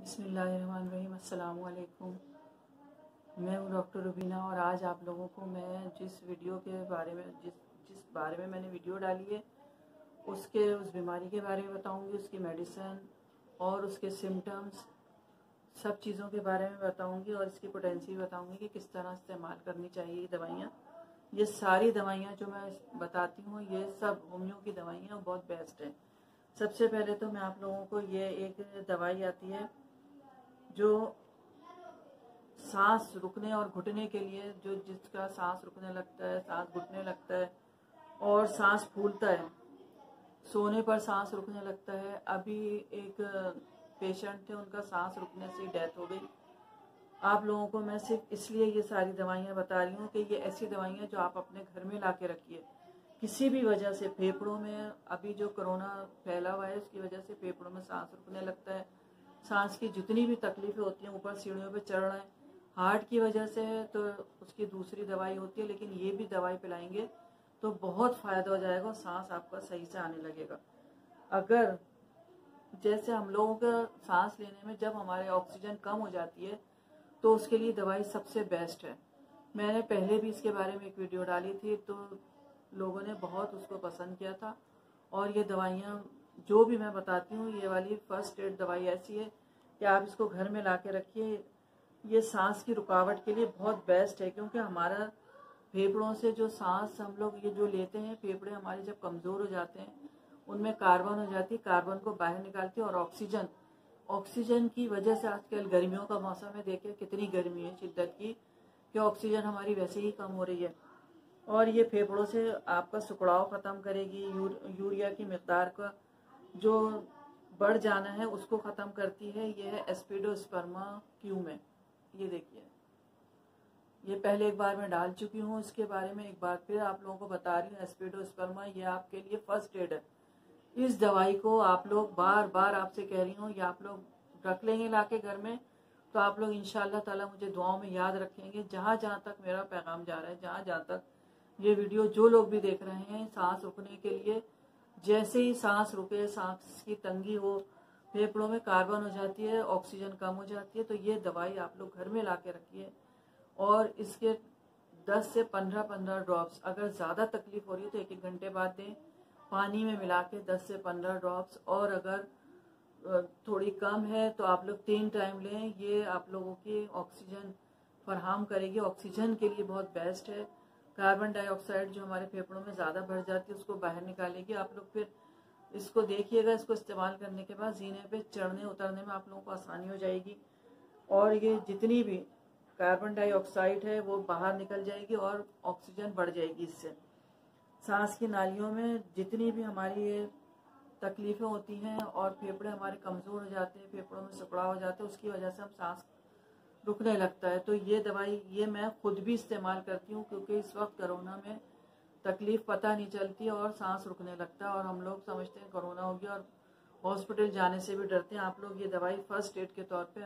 बिस्मिल्लाहिर्रहमानिर्रहीम। अस्सलामु अलैकुम। मैं हूँ डॉक्टर रुबीना और आज आप लोगों को मैं जिस वीडियो के बारे में जिस बारे में मैंने वीडियो डाली है उस बीमारी के बारे में बताऊंगी, उसकी मेडिसिन और उसके सिम्टम्स सब चीज़ों के बारे में बताऊंगी और इसकी पोटेंसी बताऊंगी कि किस तरह इस्तेमाल करनी चाहिए ये दवाइयाँ। ये सारी दवाइयाँ जो मैं बताती हूँ ये सब होम्यो की दवाइयाँ बहुत बेस्ट है। सबसे पहले तो मैं आप लोगों को ये एक दवाई आती है जो सांस रुकने और घुटने के लिए, जो जिसका सांस रुकने लगता है, सांस घुटने लगता है और सांस फूलता है, सोने पर सांस रुकने लगता है। अभी एक पेशेंट थे, उनका सांस रुकने से डेथ हो गई। आप लोगों को मैं सिर्फ इसलिए ये सारी दवाइयाँ बता रही हूँ कि ये ऐसी दवाइयाँ जो आप अपने घर में ला के रखिए। किसी भी वजह से फेफड़ों में, अभी जो कोरोना फैला हुआ है उसकी वजह से फेफड़ों में सांस रुकने लगता है, सांस की जितनी भी तकलीफें होती हैं, ऊपर सीढ़ियों पे चढ़ रहे हैं, हार्ट की वजह से है तो उसकी दूसरी दवाई होती है, लेकिन ये भी दवाई पिलाएंगे तो बहुत फ़ायदा हो जाएगा और सांस आपका सही से आने लगेगा। अगर जैसे हम लोगों का सांस लेने में जब हमारे ऑक्सीजन कम हो जाती है तो उसके लिए दवाई सबसे बेस्ट है। मैंने पहले भी इसके बारे में एक वीडियो डाली थी तो लोगों ने बहुत उसको पसंद किया था। और ये दवाइयाँ जो भी मैं बताती हूँ, ये वाली फर्स्ट एड दवाई ऐसी है कि आप इसको घर में ला के रखिए। ये सांस की रुकावट के लिए बहुत बेस्ट है, क्योंकि हमारा फेफड़ों से जो सांस हम लोग ये जो लेते हैं, फेफड़े हमारे जब कमज़ोर हो जाते हैं उनमें कार्बन हो जाती है, कार्बन को बाहर निकालती है। और ऑक्सीजन की वजह से आजकल गर्मियों का मौसम है, देखिए कितनी गर्मी है शिद्दत की, कि ऑक्सीजन हमारी वैसे ही कम हो रही है। और ये फेफड़ों से आपका सुखड़ाव ख़त्म करेगी, यूरिया की मकदार का जो बढ़ जाना है उसको ख़त्म करती है। ये है एस्पिडोस्पर्मा क्यूम है। ये देखिए, ये पहले एक बार मैं डाल चुकी हूँ, इसके बारे में एक बार फिर आप लोगों को बता रही हूँ। एस्पिडोस्पर्मा ये आपके लिए फर्स्ट एड है। इस दवाई को आप लोग बार बार आपसे कह रही हूँ, ये आप लोग रख लेंगे लाके घर में तो आप लोग इंशाअल्लाह ताला मुझे दुआओं में याद रखेंगे। जहाँ जहाँ तक मेरा पैगाम जा रहा है, जहाँ जहाँ तक ये वीडियो जो लोग भी देख रहे हैं, सांस रुकने के लिए, जैसे ही सांस रुके, सांस की तंगी हो, फेफड़ों में कार्बन हो जाती है, ऑक्सीजन कम हो जाती है, तो ये दवाई आप लोग घर में ला के रखिए। और इसके 10 से 15 ड्रॉप्स, अगर ज़्यादा तकलीफ हो रही है तो 1-1 घंटे बाद दें, पानी में मिला के 10 से 15 ड्रॉप्स। और अगर थोड़ी कम है तो आप लोग 3 टाइम लें। ये आप लोगों की ऑक्सीजन फराहम करेगी, ऑक्सीजन के लिए बहुत बेस्ट है। कार्बन डाइऑक्साइड जो हमारे फेफड़ों में ज़्यादा बढ़ जाती है उसको बाहर निकालेगी। आप लोग फिर इसको देखिएगा, इसको इस्तेमाल करने के बाद जीने पे चढ़ने उतरने में आप लोगों को आसानी हो जाएगी और ये जितनी भी कार्बन डाइऑक्साइड है वो बाहर निकल जाएगी और ऑक्सीजन बढ़ जाएगी। इससे सांस की नालियों में जितनी भी हमारी ये तकलीफ़ें होती हैं और फेफड़े हमारे कमज़ोर हो जाते हैं, फेफड़ों में सिकुड़ाव हो जाते हैं, उसकी वजह से हम सांस रुकने लगता है। तो ये दवाई ये मैं खुद भी इस्तेमाल करती हूँ, क्योंकि इस वक्त कोरोना में तकलीफ़ पता नहीं चलती और सांस रुकने लगता है और हम लोग समझते हैं कोरोना हो गया और हॉस्पिटल जाने से भी डरते हैं। आप लोग ये दवाई फर्स्ट एड के तौर पे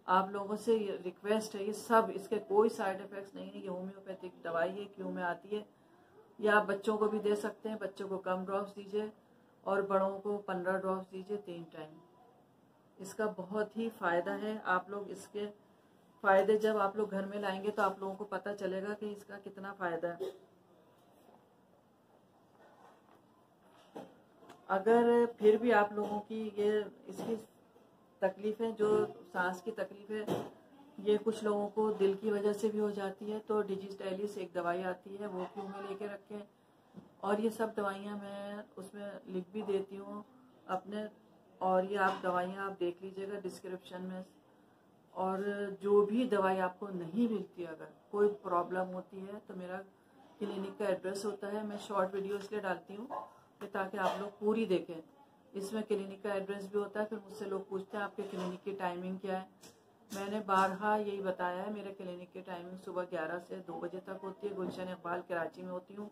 आप लोगों से ये रिक्वेस्ट है, ये सब, इसके कोई साइड इफ़ेक्ट्स नहीं है। ये होम्योपैथिक दवाई है, क्यों में आती है। ये आप बच्चों को भी दे सकते हैं, बच्चों को कम ड्रॉप्स दीजिए और बड़ों को 15 ड्रॉप्स दीजिए 3 टाइम। इसका बहुत ही फ़ायदा है। आप लोग इसके फ़ायदे जब आप लोग घर में लाएंगे तो आप लोगों को पता चलेगा कि इसका कितना फ़ायदा है। अगर फिर भी आप लोगों की ये इसकी तकलीफ़ें, जो सांस की तकलीफ़ है, ये कुछ लोगों को दिल की वजह से भी हो जाती है, तो डिजिटैलिस एक दवाई आती है, वो क्यों में लेके रखें। और ये सब दवाइयाँ मैं उसमें लिख भी देती हूँ अपने, और ये आप दवाइयाँ आप देख लीजिएगा डिस्क्रिप्शन में। और जो भी दवाई आपको नहीं मिलती, अगर कोई प्रॉब्लम होती है तो मेरा क्लिनिक का एड्रेस होता है। मैं शॉर्ट वीडियो इसलिए डालती हूँ कि ताकि आप लोग पूरी देखें। इसमें क्लिनिक का एड्रेस भी होता है। फिर मुझसे लोग पूछते हैं आपके क्लिनिक की टाइमिंग क्या है। मैंने बारहा यही बताया है, मेरे क्लिनिक की टाइमिंग सुबह 11 से 2 बजे तक होती है। गुलशन इकबाल कराची में होती हूँ।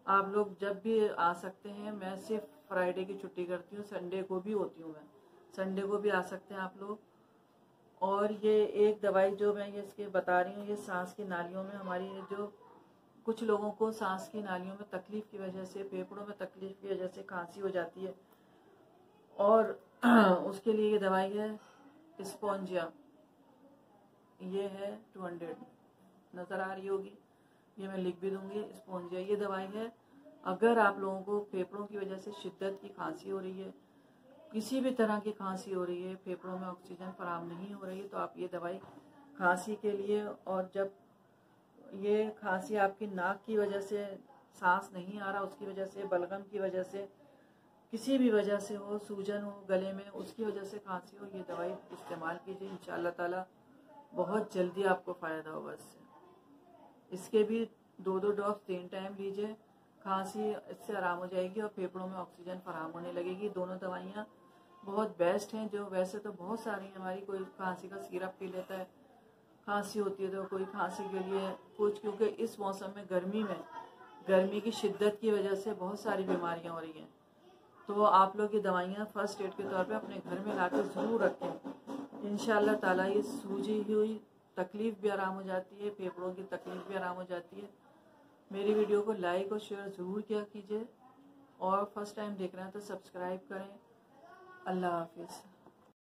आप लोग जब भी आ सकते हैं। मैं सिर्फ फ्राइडे की छुट्टी करती हूँ, संडे को भी होती हूँ मैं, संडे को भी आ सकते हैं आप लोग। और ये एक दवाई जो मैं ये इसके बता रही हूँ, ये सांस की नालियों में हमारी, जो कुछ लोगों को सांस की नालियों में तकलीफ़ की वजह से, फेफड़ों में तकलीफ़ की वजह से खांसी हो जाती है और उसके लिए ये दवाई है स्पॉन्जिया, ये है 200, नज़र आ रही होगी, ये मैं लिख भी दूंगी। स्पॉन्जिया ये दवाई है। अगर आप लोगों को फेफड़ों की वजह से शिद्दत की खांसी हो रही है, किसी भी तरह की खांसी हो रही है, फेफड़ों में ऑक्सीजन फराहम नहीं हो रही है, तो आप ये दवाई खांसी के लिए, और जब ये खांसी आपकी नाक की वजह से सांस नहीं आ रहा, उसकी वजह से, बलगम की वजह से, किसी भी वजह से हो, सूजन हो गले में, उसकी वजह से खांसी हो, ये दवाई इस्तेमाल कीजिए। इंशाअल्लाह ताला बहुत जल्दी आपको फ़ायदा होगा इससे। इसके भी 2-2 ड्रॉप्स 3 टाइम लीजिए, खांसी इससे आराम हो जाएगी और फेफड़ों में ऑक्सीजन फराहम होने लगेगी। दोनों दवाइयाँ बहुत बेस्ट हैं। जो वैसे तो बहुत सारी हमारी, कोई खांसी का सिरप पी लेता है, खांसी होती है तो कोई खांसी के लिए कुछ, क्योंकि इस मौसम में गर्मी की शिद्दत की वजह से बहुत सारी बीमारियां हो रही हैं। तो आप लोग ये दवाइयाँ फर्स्ट एड के तौर पे अपने घर में लाकर ज़रूर रखें। इंशाअल्लाह ताला ये सूजी हुई तकलीफ़ भी आराम हो जाती है, फेफड़ों की तकलीफ़ भी आराम हो जाती है। मेरी वीडियो को लाइक और शेयर ज़रूर किया कीजिए, और फर्स्ट टाइम देख रहे हैं तो सब्सक्राइब करें। अल्लाह हाफिज़।